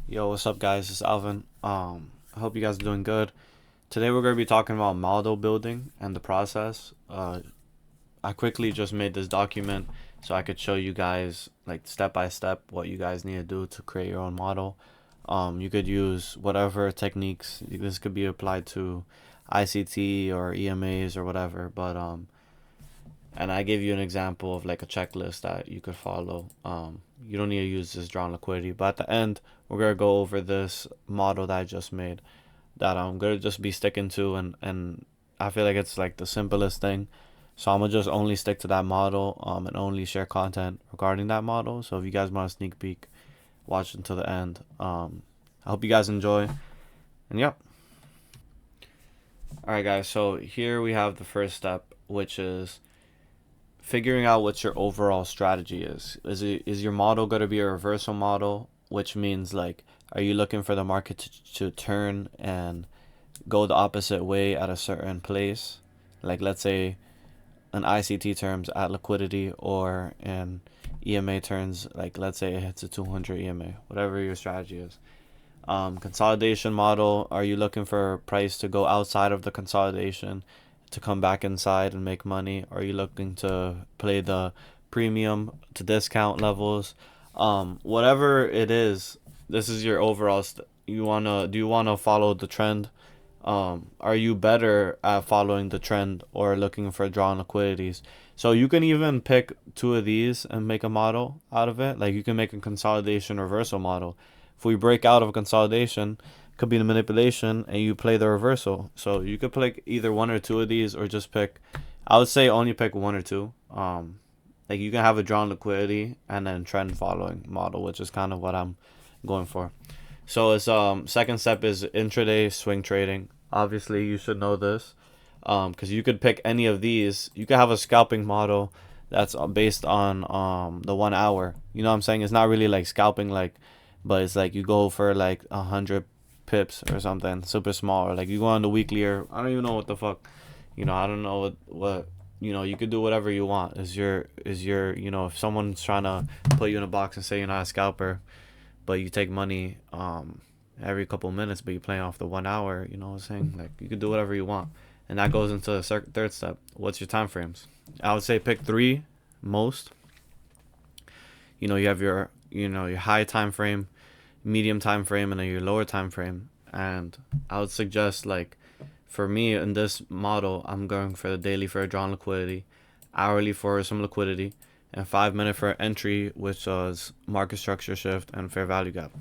Yo, what's up, guys? It's Alvin. I hope you guys are doing good. Today we're going to be talking about model building and the process. I quickly just made this document so I could show you guys like step by step what you guys need to do to create your own model. You could use whatever techniques. This could be applied to ICT or EMAs or whatever. And I gave you an example of like a checklist that you could follow. You don't need to use this drawn liquidity, but at the end, we're gonna go over this model that I just made that I'm gonna just be sticking to, and I feel like it's like the simplest thing. So I'm gonna just only stick to that model, and only share content regarding that model. So if you guys want a sneak peek, watch until the end. I hope you guys enjoy, and yep. All right, guys. So here we have the first step, which is figuring out what your overall strategy is. Is your model going to be a reversal model, which means like, are you looking for the market to turn and go the opposite way at a certain place? Like, let's say an ICT terms at liquidity, or in EMA turns, like let's say it hits a 200 EMA, whatever your strategy is. Consolidation model, are you looking for price to go outside of the consolidation to come back inside and make money? Are you looking to play the premium to discount levels? Whatever it is, this is your overall. Do you wanna follow the trend? Are you better at following the trend or looking for drawn liquidities? So you can even pick two of these and make a model out of it. Like you can make a consolidation reversal model. If we break out of a consolidation, it could be the manipulation, and you play the reversal. So you could pick either one or two of these, or just pick. I would say only pick one or two. Like you can have a drawn liquidity and then trend following model, which is kind of what I'm going for. So it's second step is intraday swing trading. Obviously, you should know this, because you could pick any of these. You could have a scalping model that's based on the 1 hour. You know what I'm saying? It's not really like scalping, like, but it's like you go for like 100 pips or something super small, or like you go on the weekly, or I don't even know what the fuck. I don't know what. You could do whatever you want. Is your if someone's trying to put you in a box and say you're not a scalper, but you take money every couple of minutes, but you're playing off the 1 hour. You know what I'm saying? Like you could do whatever you want, and that goes into the third step. What's your time frames? I would say pick three most. You have your high time frame, medium time frame, and then your lower time frame. And I would suggest, like, for me in this model, I'm going for the daily for a drawn liquidity, hourly for some liquidity, and 5 minute for entry, which was market structure shift and fair value gap.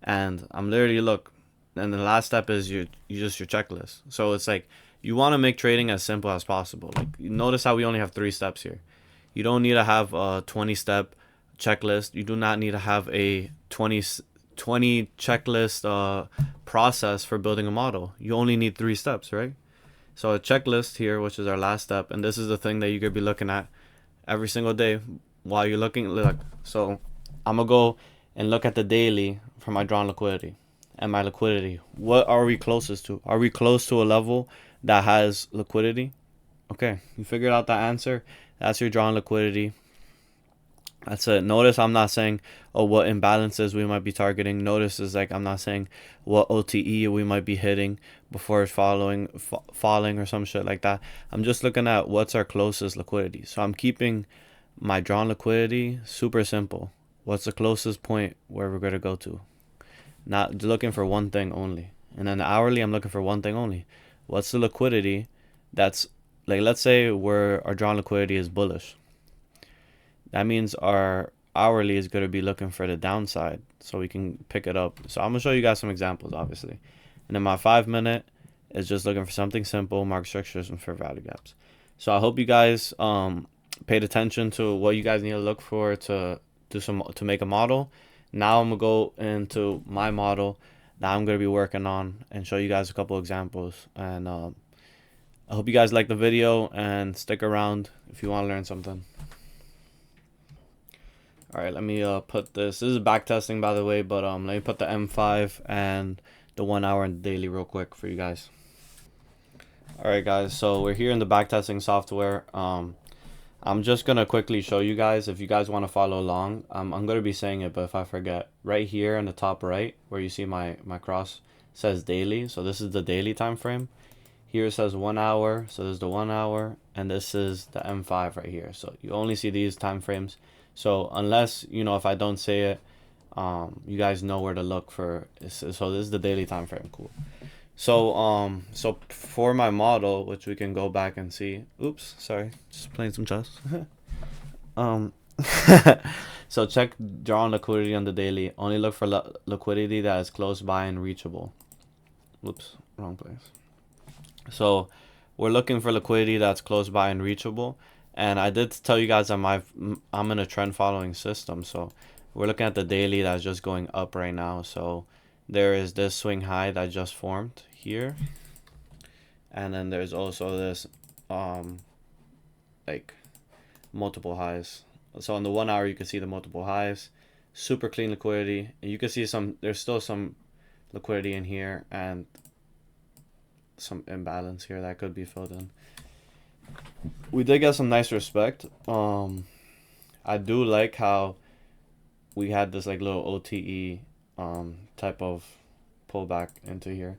And I'm literally look, and the last step is you just your checklist. So it's like you want to make trading as simple as possible. Like, notice how we only have 3 steps here. You don't need to have a 20 step checklist. You do not need to have a 20 checklist process for building a model. You only need 3 steps, right? So a checklist here, which is our last step, and this is the thing that you could be looking at every single day while you're looking. Look, so I'm gonna go and look at the daily for my drawn liquidity and my liquidity. What are we closest to? Are we close to a level that has liquidity? Okay, you figured out that answer. That's your drawn liquidity. That's it. Notice I'm not saying, oh, what imbalances we might be targeting. Notice is like I'm not saying what OTE we might be hitting before falling or some shit like that. I'm just looking at what's our closest liquidity. So I'm keeping my drawn liquidity super simple. What's the closest point where we're gonna go to? Not looking for one thing only. And then the hourly, I'm looking for one thing only. What's the liquidity that's, like, let's say our drawn liquidity is bullish. That means our hourly is going to be looking for the downside so we can pick it up. So I'm going to show you guys some examples, obviously. And then my 5 minute is just looking for something simple, market structures and fair value gaps. So I hope you guys paid attention to what you guys need to look for to make a model. Now I'm going to go into my model that I'm going to be working on and show you guys a couple examples. And I hope you guys like the video and stick around if you want to learn something. All right, let me put this. This is back testing, by the way, but let me put the M5 and the 1 hour and daily real quick for you guys. All right, guys. So we're here in the back testing software. I'm just gonna quickly show you guys if you guys want to follow along. I'm gonna be saying it, but if I forget, right here in the top right where you see my cross says daily. So this is the daily time frame. Here it says 1 hour, so there's the 1 hour, and this is the M5 right here. So you only see these time frames. So unless if I don't say it, you guys know where to look for. So this is the daily time frame. Cool. So for my model, which we can go back and see. Oops, sorry, just playing some chess. um, so check draw on liquidity on the daily. Only look for liquidity that is close by and reachable. Whoops, wrong place. So we're looking for liquidity that's close by and reachable. And I did tell you guys that I'm in a trend following system. So we're looking at the daily that's just going up right now. So there is this swing high that just formed here. And then there's also this like multiple highs. So on the 1 hour you can see the multiple highs. Super clean liquidity. And you can see there's still some liquidity in here and some imbalance here that could be filled in. We did get some nice respect. I do like how we had this like little OTE type of pullback into here.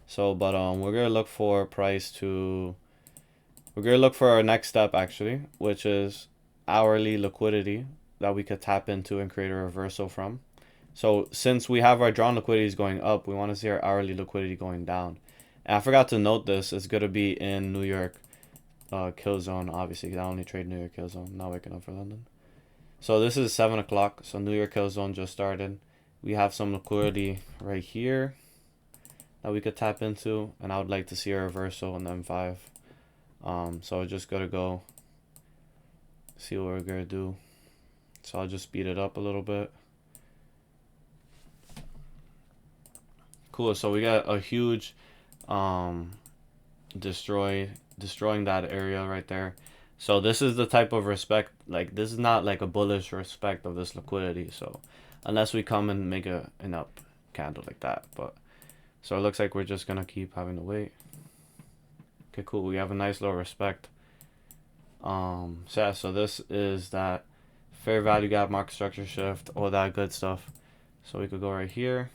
So but we're gonna look for we're gonna look for our next step actually, which is hourly liquidity that we could tap into and create a reversal from. So since we have our drawn liquidities going up, we want to see our hourly liquidity going down. And I forgot to note this. It's going to be in New York kill zone, obviously, 'cause I only trade New York kill zone. Not waking up for London. So this is 7 o'clock. So New York kill zone just started. We have some liquidity right here that we could tap into. And I would like to see a reversal in the M5. So I just got to go see what we're going to do. So I'll just speed it up a little bit. Cool, so we got a huge destroying that area right there. So this is the type of respect, like this is not like a bullish respect of this liquidity. So unless we come and make an up candle like that, but so it looks like we're just gonna keep having to wait. Okay, cool, we have a nice little respect. So yeah, so this is that fair value gap, market structure shift, all that good stuff. So we could go right here.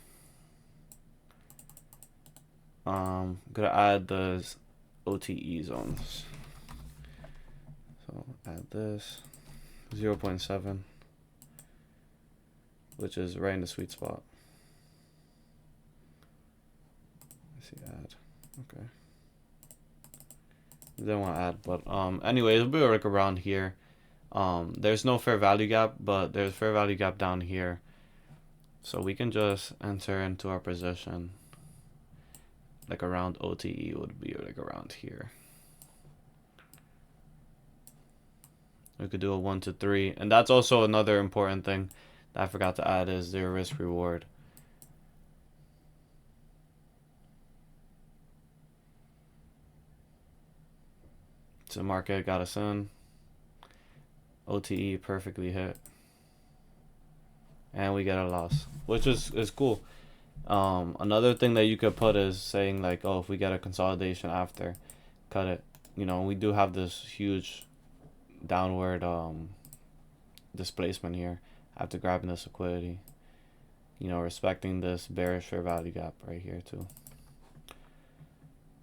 Gonna add those OTE zones. So add this 0.7, which is right in the sweet spot. Let's see, add. Okay. Didn't want to add, but anyway, it'll be like around here. There's no fair value gap, but there's fair value gap down here. So we can just enter into our position. Like around OTE would be like around here. We could do a 1 to 3, and that's also another important thing that I forgot to add is their risk reward. So market got us in. OTE perfectly hit, and we get a loss, which is cool. Another thing that you could put is saying like, oh, if we get a consolidation after, cut it. We do have this huge downward displacement here after grabbing this liquidity. Respecting this bearish fair value gap right here too.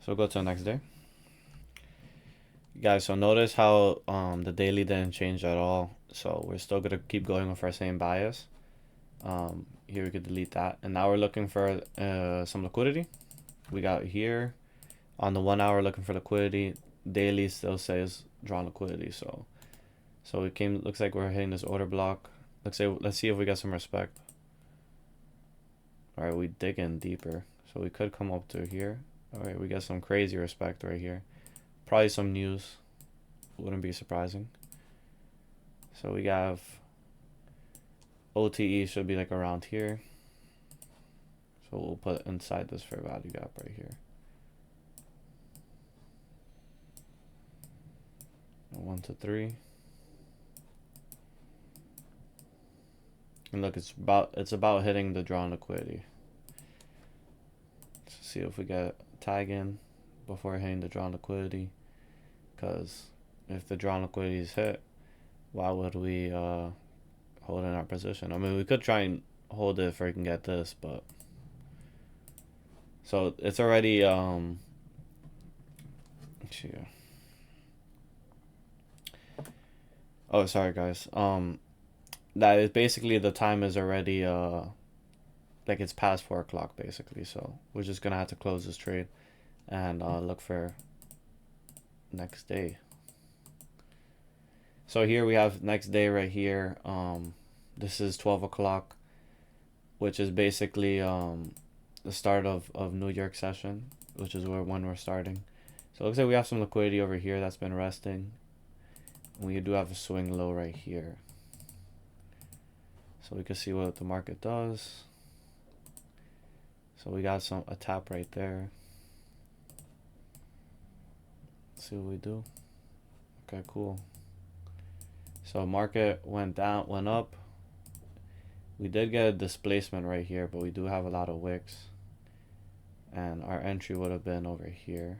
So go to the next day. Guys, so notice how the daily didn't change at all. So we're still gonna keep going with our same bias. Here we could delete that, and now we're looking for some liquidity. We got here on the 1 hour looking for liquidity. Daily still says draw liquidity. So it looks like we're hitting this order block. Let's see if we get some respect. All right, we dig in deeper, so we could come up to here. All right, we got some crazy respect right here. Probably some news, wouldn't be surprising. So we have OTE should be like around here. So we'll put inside this fair value gap right here. 1 to 3. And look, it's about hitting the drawn liquidity. Let's see if we get a tag in before hitting the drawn liquidity. Because if the drawn liquidity is hit, why would we hold in our position? I mean, we could try and hold it if we can get this, but so it's already yeah. Oh, sorry guys. That is basically the time is already like it's past 4 o'clock basically. So we're just gonna have to close this trade and look for next day. So here we have next day right here. This is 12 o'clock, which is basically the start of New York session, which is when we're starting. So it looks like we have some liquidity over here that's been resting. We do have a swing low right here. So we can see what the market does. So we got a tap right there. Let's see what we do. Okay, cool. So market went down, went up. We did get a displacement right here, but we do have a lot of wicks. And our entry would have been over here.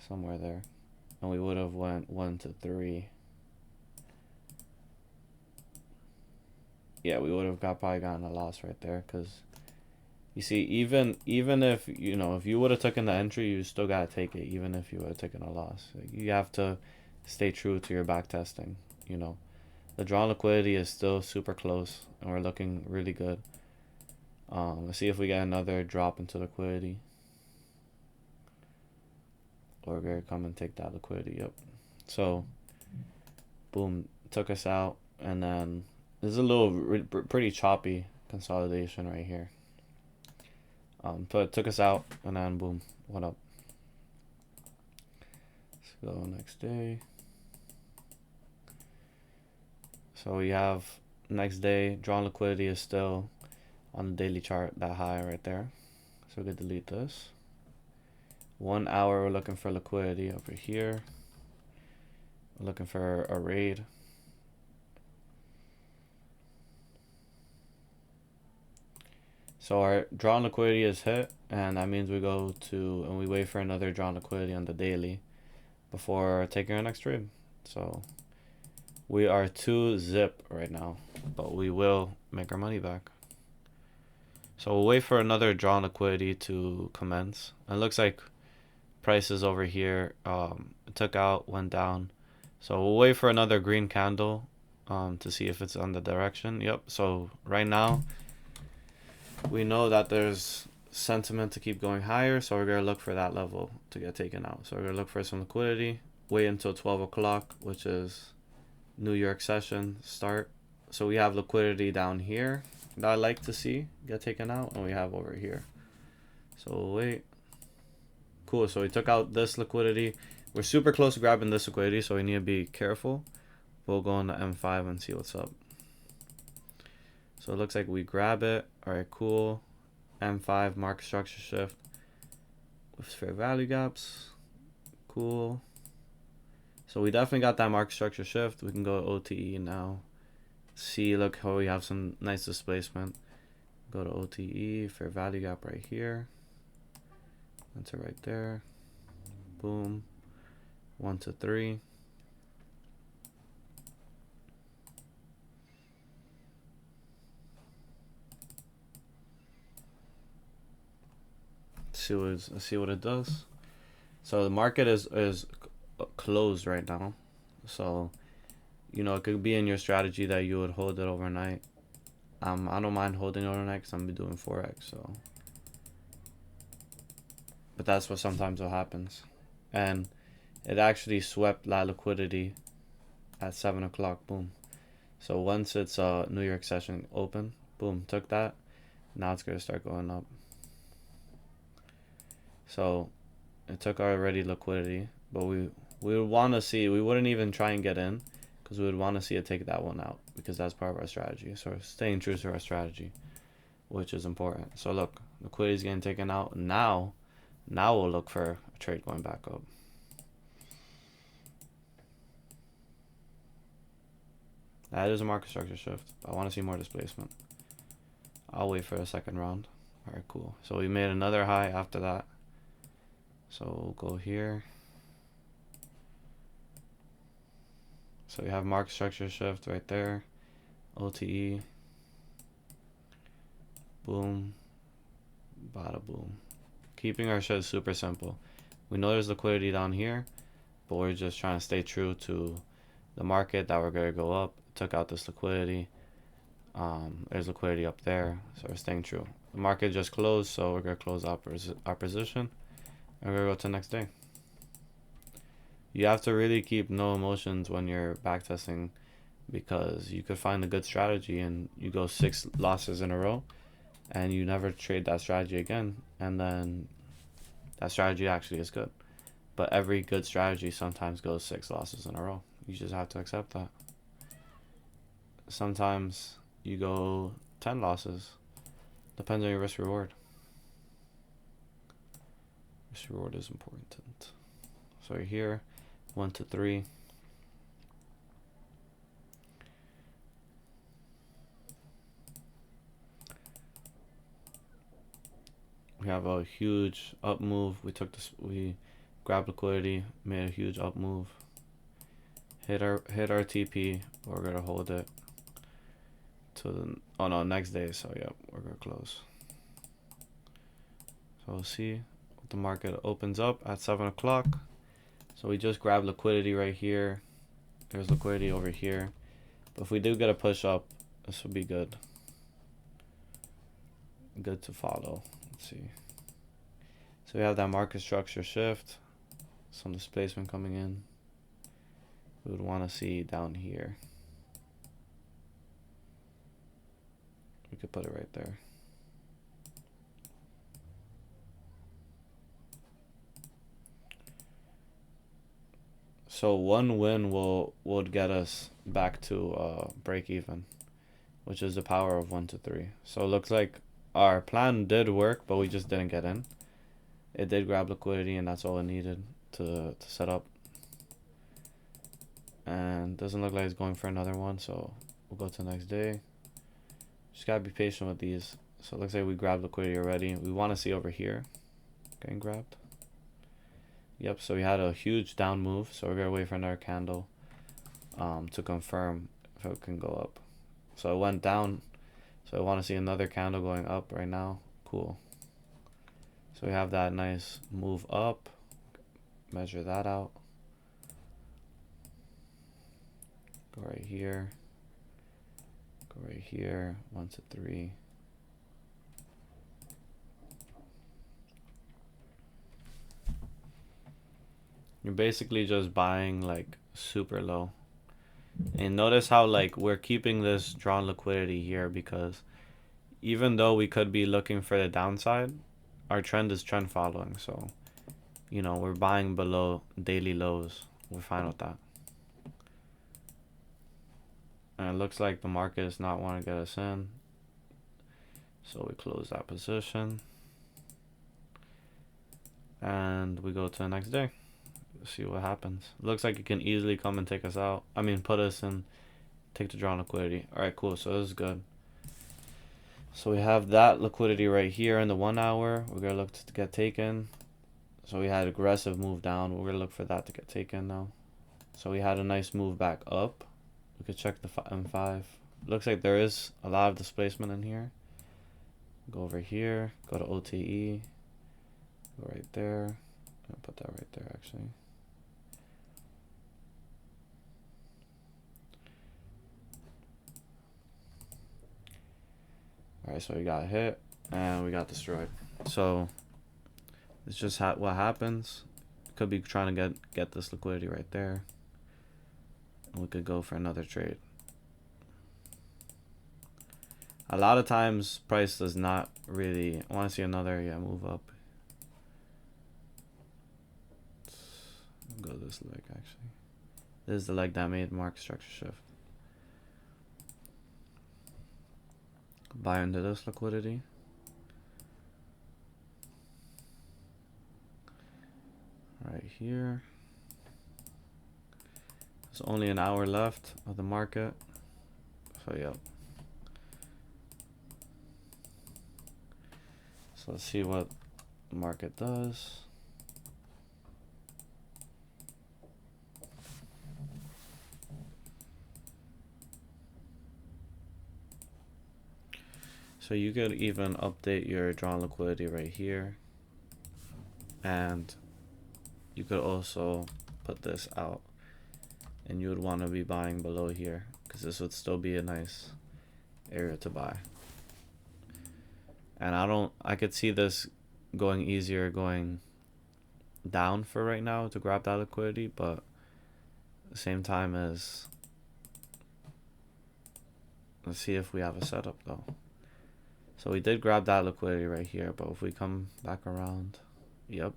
Somewhere there. And we would have went 1 to 3. Yeah, we would have probably gotten a loss right there, because you see, even if if you would have taken the entry, you still gotta take it, even if you would have taken a loss. You have to stay true to your back testing. The drawn liquidity is still super close, and we're looking really good. Let's see if we get another drop into liquidity, or we're gonna come and take that liquidity. Yep. So boom, took us out, and then there's a little pretty choppy consolidation right here. But it took us out, and then boom, went up. Let's go next day. So we have next day, drawn liquidity is still on the daily chart, that high right there. So we could delete this. 1 hour, we're looking for liquidity over here. We're looking for a raid. So our drawn liquidity is hit, and that means we go to, and we wait for another drawn liquidity on the daily before taking our next trade. So we are 2 zip right now, but we will make our money back. So we'll wait for another drawn liquidity to commence. It looks like prices over here took out, went down. So we'll wait for another green candle to see if it's on the direction. Yep. So right now we know that there's sentiment to keep going higher, so we're going to look for that level to get taken out. So we're going to look for some liquidity, wait until 12 o'clock, which is New York session start. So we have liquidity down here that I like to see get taken out, and we have over here. So we'll wait. Cool, so we took out this liquidity. We're super close to grabbing this liquidity, so we need to be careful. We'll go on the M5 and see what's up. So it looks like we grab it. All right, cool. M5 market structure shift with fair value gaps. Cool. So we definitely got that market structure shift. We can go to OTE now. See, look how we have some nice displacement. Go to OTE, fair value gap right here. Enter right there. Boom. 1 to 3. Let's see what it does. So the market is closed right now. So it could be in your strategy that you would hold it overnight. I don't mind holding it overnight because I'm gonna be doing forex. So, but that's what sometimes what happens, and it actually swept that liquidity at 7 o'clock. Boom. So once it's New York session open, boom, took that. Now it's gonna start going up. So it took already liquidity, but we would want to see. We wouldn't even try and get in, because we would want to see it take that one out, because that's part of our strategy. So we're staying true to our strategy, which is important. So look, liquidity is getting taken out. Now we'll look for a trade going back up. That is a market structure shift. I want to see more displacement. I'll wait for a second round. All right, cool. So we made another high after that. So we'll go here. So we have market structure shift right there. OTE. Boom. Bada boom. Keeping our shit super simple. We know there's liquidity down here, but we're just trying to stay true to the market that we're going to go up. Took out this liquidity. There's liquidity up there, so we're staying true. The market just closed, so we're going to close our position. And we're going to go to the next day. You have to really keep no emotions when you're backtesting, because you could find a good strategy and you go 6 losses in a row and you never trade that strategy again, and then that strategy actually is good. But every good strategy sometimes goes 6 losses in a row. You just have to accept that. Sometimes you go 10 losses. Depends on your risk reward. Risk reward is important. So you're here, 1 to 3. We have a huge up move. We grabbed liquidity, made a huge up move. Hit our TP. We're gonna hold it to the next day. So yeah, we're gonna close. So we'll see what the market opens up at 7 o'clock. So we just grabbed liquidity right here. There's liquidity over here. But if we do get a push up, this would be good. Good to follow. Let's see. So we have that market structure shift, some displacement coming in. We would want to see down here. We could put it right there. So one win would get us back to break even, which is the power of 1 to 3. So it looks like our plan did work, but we just didn't get in. It did grab liquidity, and that's all it needed to set up. And doesn't look like it's going for another one, so we'll go to the next day. Just gotta be patient with these. So it looks like we grabbed liquidity already. We want to see over here getting grabbed. Yep, so we had a huge down move, so we're gonna wait for another candle to confirm if it can go up. So it went down, so I want to see another candle going up right now. Cool. So we have that nice move up. Measure that out. Go right here. Go right here. 1 to 3. You're basically just buying like super low. And notice how like we're keeping this drawn liquidity here, because even though we could be looking for the downside, our trend is trend following. So, you know, we're buying below daily lows. We're fine with that. And it looks like the market does not want to get us in. So we close that position. And we go to the next day. See what happens. Looks like it can easily come and take us out. I mean, put us in, take the drawn liquidity. Alright, cool. So this is good. So we have that liquidity right here in the 1 hour. We're going to look to get taken. So we had aggressive move down. We're going to look for that to get taken now. So we had a nice move back up. We could check the M5. Looks like there is a lot of displacement in here. Go over here. Go to OTE. Go right there. I'll put that right there actually. Alright, so we got hit and we got destroyed. So it's just what happens. Could be trying to get this liquidity right there. We could go for another trade. A lot of times price does not really. I want to see another move up. Go this leg actually. This is the leg that made market structure shift. Buy into this liquidity. Right here. There's only an hour left of the market. So yep. So let's see what the market does. So you could even update your drawn liquidity right here, and you could also put this out, and you would want to be buying below here because this would still be a nice area to buy. And I could see this going easier going down for right now to grab that liquidity, but at the same time as, let's see if we have a setup though. So we did grab that liquidity right here, but if we come back around, yep.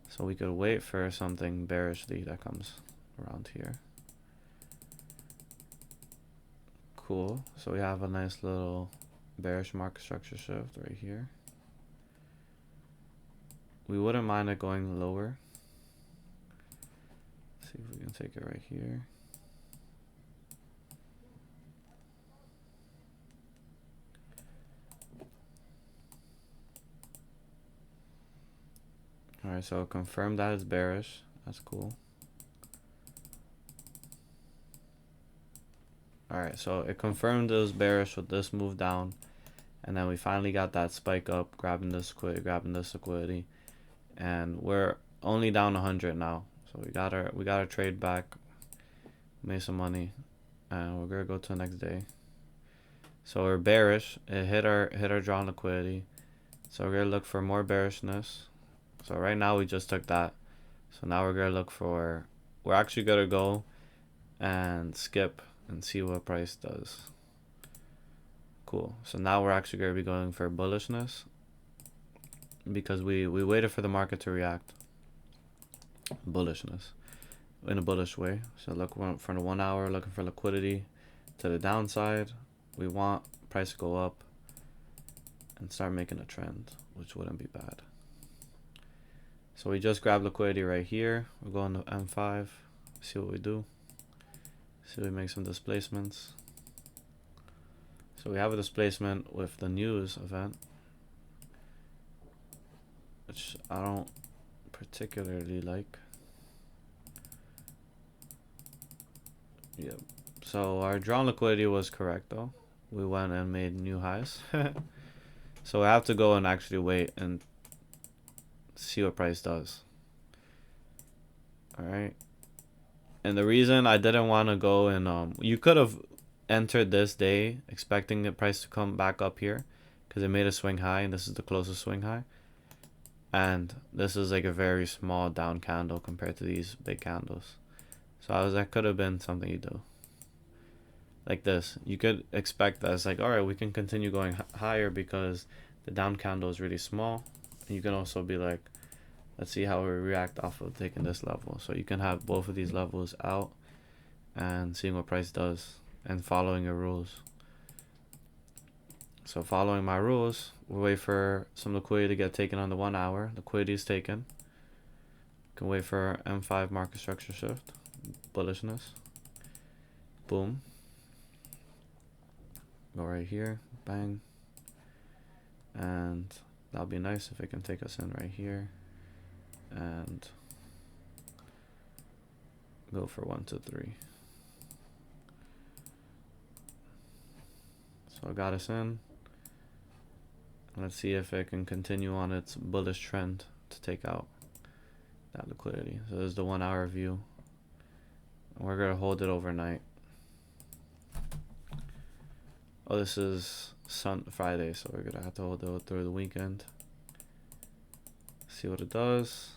So we could wait for something bearishly that comes around here. Cool. So we have a nice little bearish market structure shift right here. We wouldn't mind it going lower. Let's see if we can take it right here. Alright, so confirm that it's bearish. That's cool. Alright, so it confirmed it was bearish with this move down. And then we finally got that spike up, grabbing this liquidity. And we're only down 100 now. So we got our trade back. Made some money. And we're gonna go to the next day. So we're bearish. It hit our drawn liquidity. So we're gonna look for more bearishness. So right now we just took that. So now we're gonna look for, we're actually gonna go and skip and see what price does. Cool. So now we're actually gonna be going for bullishness because we waited for the market to react. Bullishness in a bullish way. So look for the 1 hour, looking for liquidity to the downside. We want price to go up and start making a trend, which wouldn't be bad. So we just grab liquidity right here. We're going to M5. See what we do. See if we make some displacements. So we have a displacement with the news event, which I don't particularly like. Yep. So our drawn liquidity was correct though. We went and made new highs. So I have to go and actually wait and see what price does. Alright. And the reason I didn't want to go and you could have entered this day expecting the price to come back up here because it made a swing high and this is the closest swing high. And this is like a very small down candle compared to these big candles. So that could have been something you do. Like this. You could expect that it's like, alright, we can continue going higher because the down candle is really small. And you can also be like, let's see how we react off of taking this level. So you can have both of these levels out and seeing what price does and following your rules. So following my rules, we'll wait for some liquidity to get taken on the 1 hour. Liquidity is taken. Can wait for M5 market structure shift. Bullishness. Boom. Go right here. Bang. And that'll be nice if it can take us in right here. And go for 1, 2, 3. So I got us in. Let's see if it can continue on its bullish trend to take out that liquidity. So there's the 1 hour view. We're gonna hold it overnight. Oh, this is Friday, so we're gonna have to hold it through the weekend. See what it does.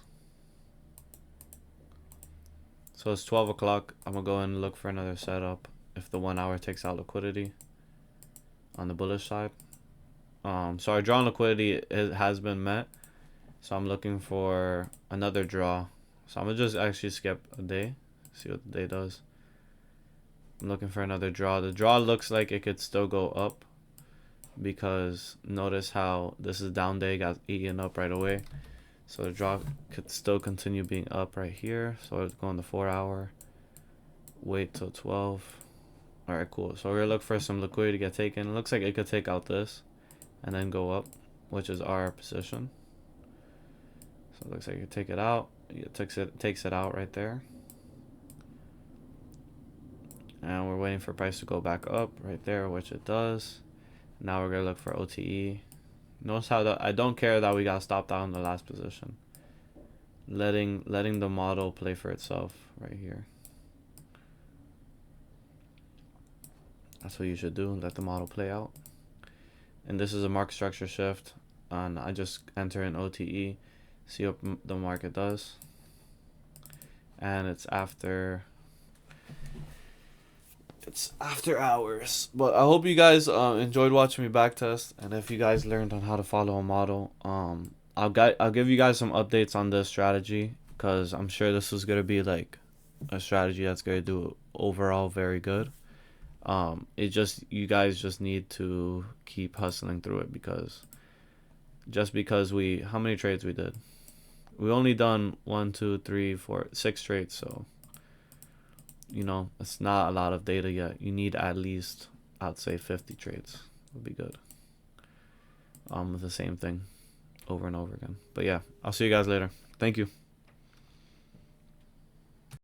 So it's 12 o'clock. I'm gonna go and look for another setup if the 1 hour takes out liquidity on the bullish side. So our drawn liquidity has been met. So I'm looking for another draw. So I'm gonna just actually skip a day. See what the day does. I'm looking for another draw. The draw looks like it could still go up because notice how this is down day, got eaten up right away. So the draw could still continue being up right here. So it's going the 4 hour. Wait till 12. Alright, cool. So we're gonna look for some liquidity to get taken. It looks like it could take out this and then go up, which is our position. So it looks like you take it out. It takes it out right there. And we're waiting for price to go back up right there, which it does. Now we're gonna look for OTE. Notice how I don't care that we got stopped out in the last position. Letting the model play for itself right here. That's what you should do. Let the model play out. And this is a market structure shift, and I just enter in OTE, see what the market does. And it's after hours. But I hope you guys enjoyed watching me backtest, and if you guys learned on how to follow a model, I'll give you guys some updates on this strategy, because I'm sure this is gonna be like a strategy that's gonna do overall very good. You guys just need to keep hustling through it, because how many trades we did? We only done 1, 2, 3, 4, 6 trades, so it's not a lot of data yet. You need at least, I'd say, 50 trades would be good. With the same thing over and over again. But yeah, I'll see you guys later. Thank you.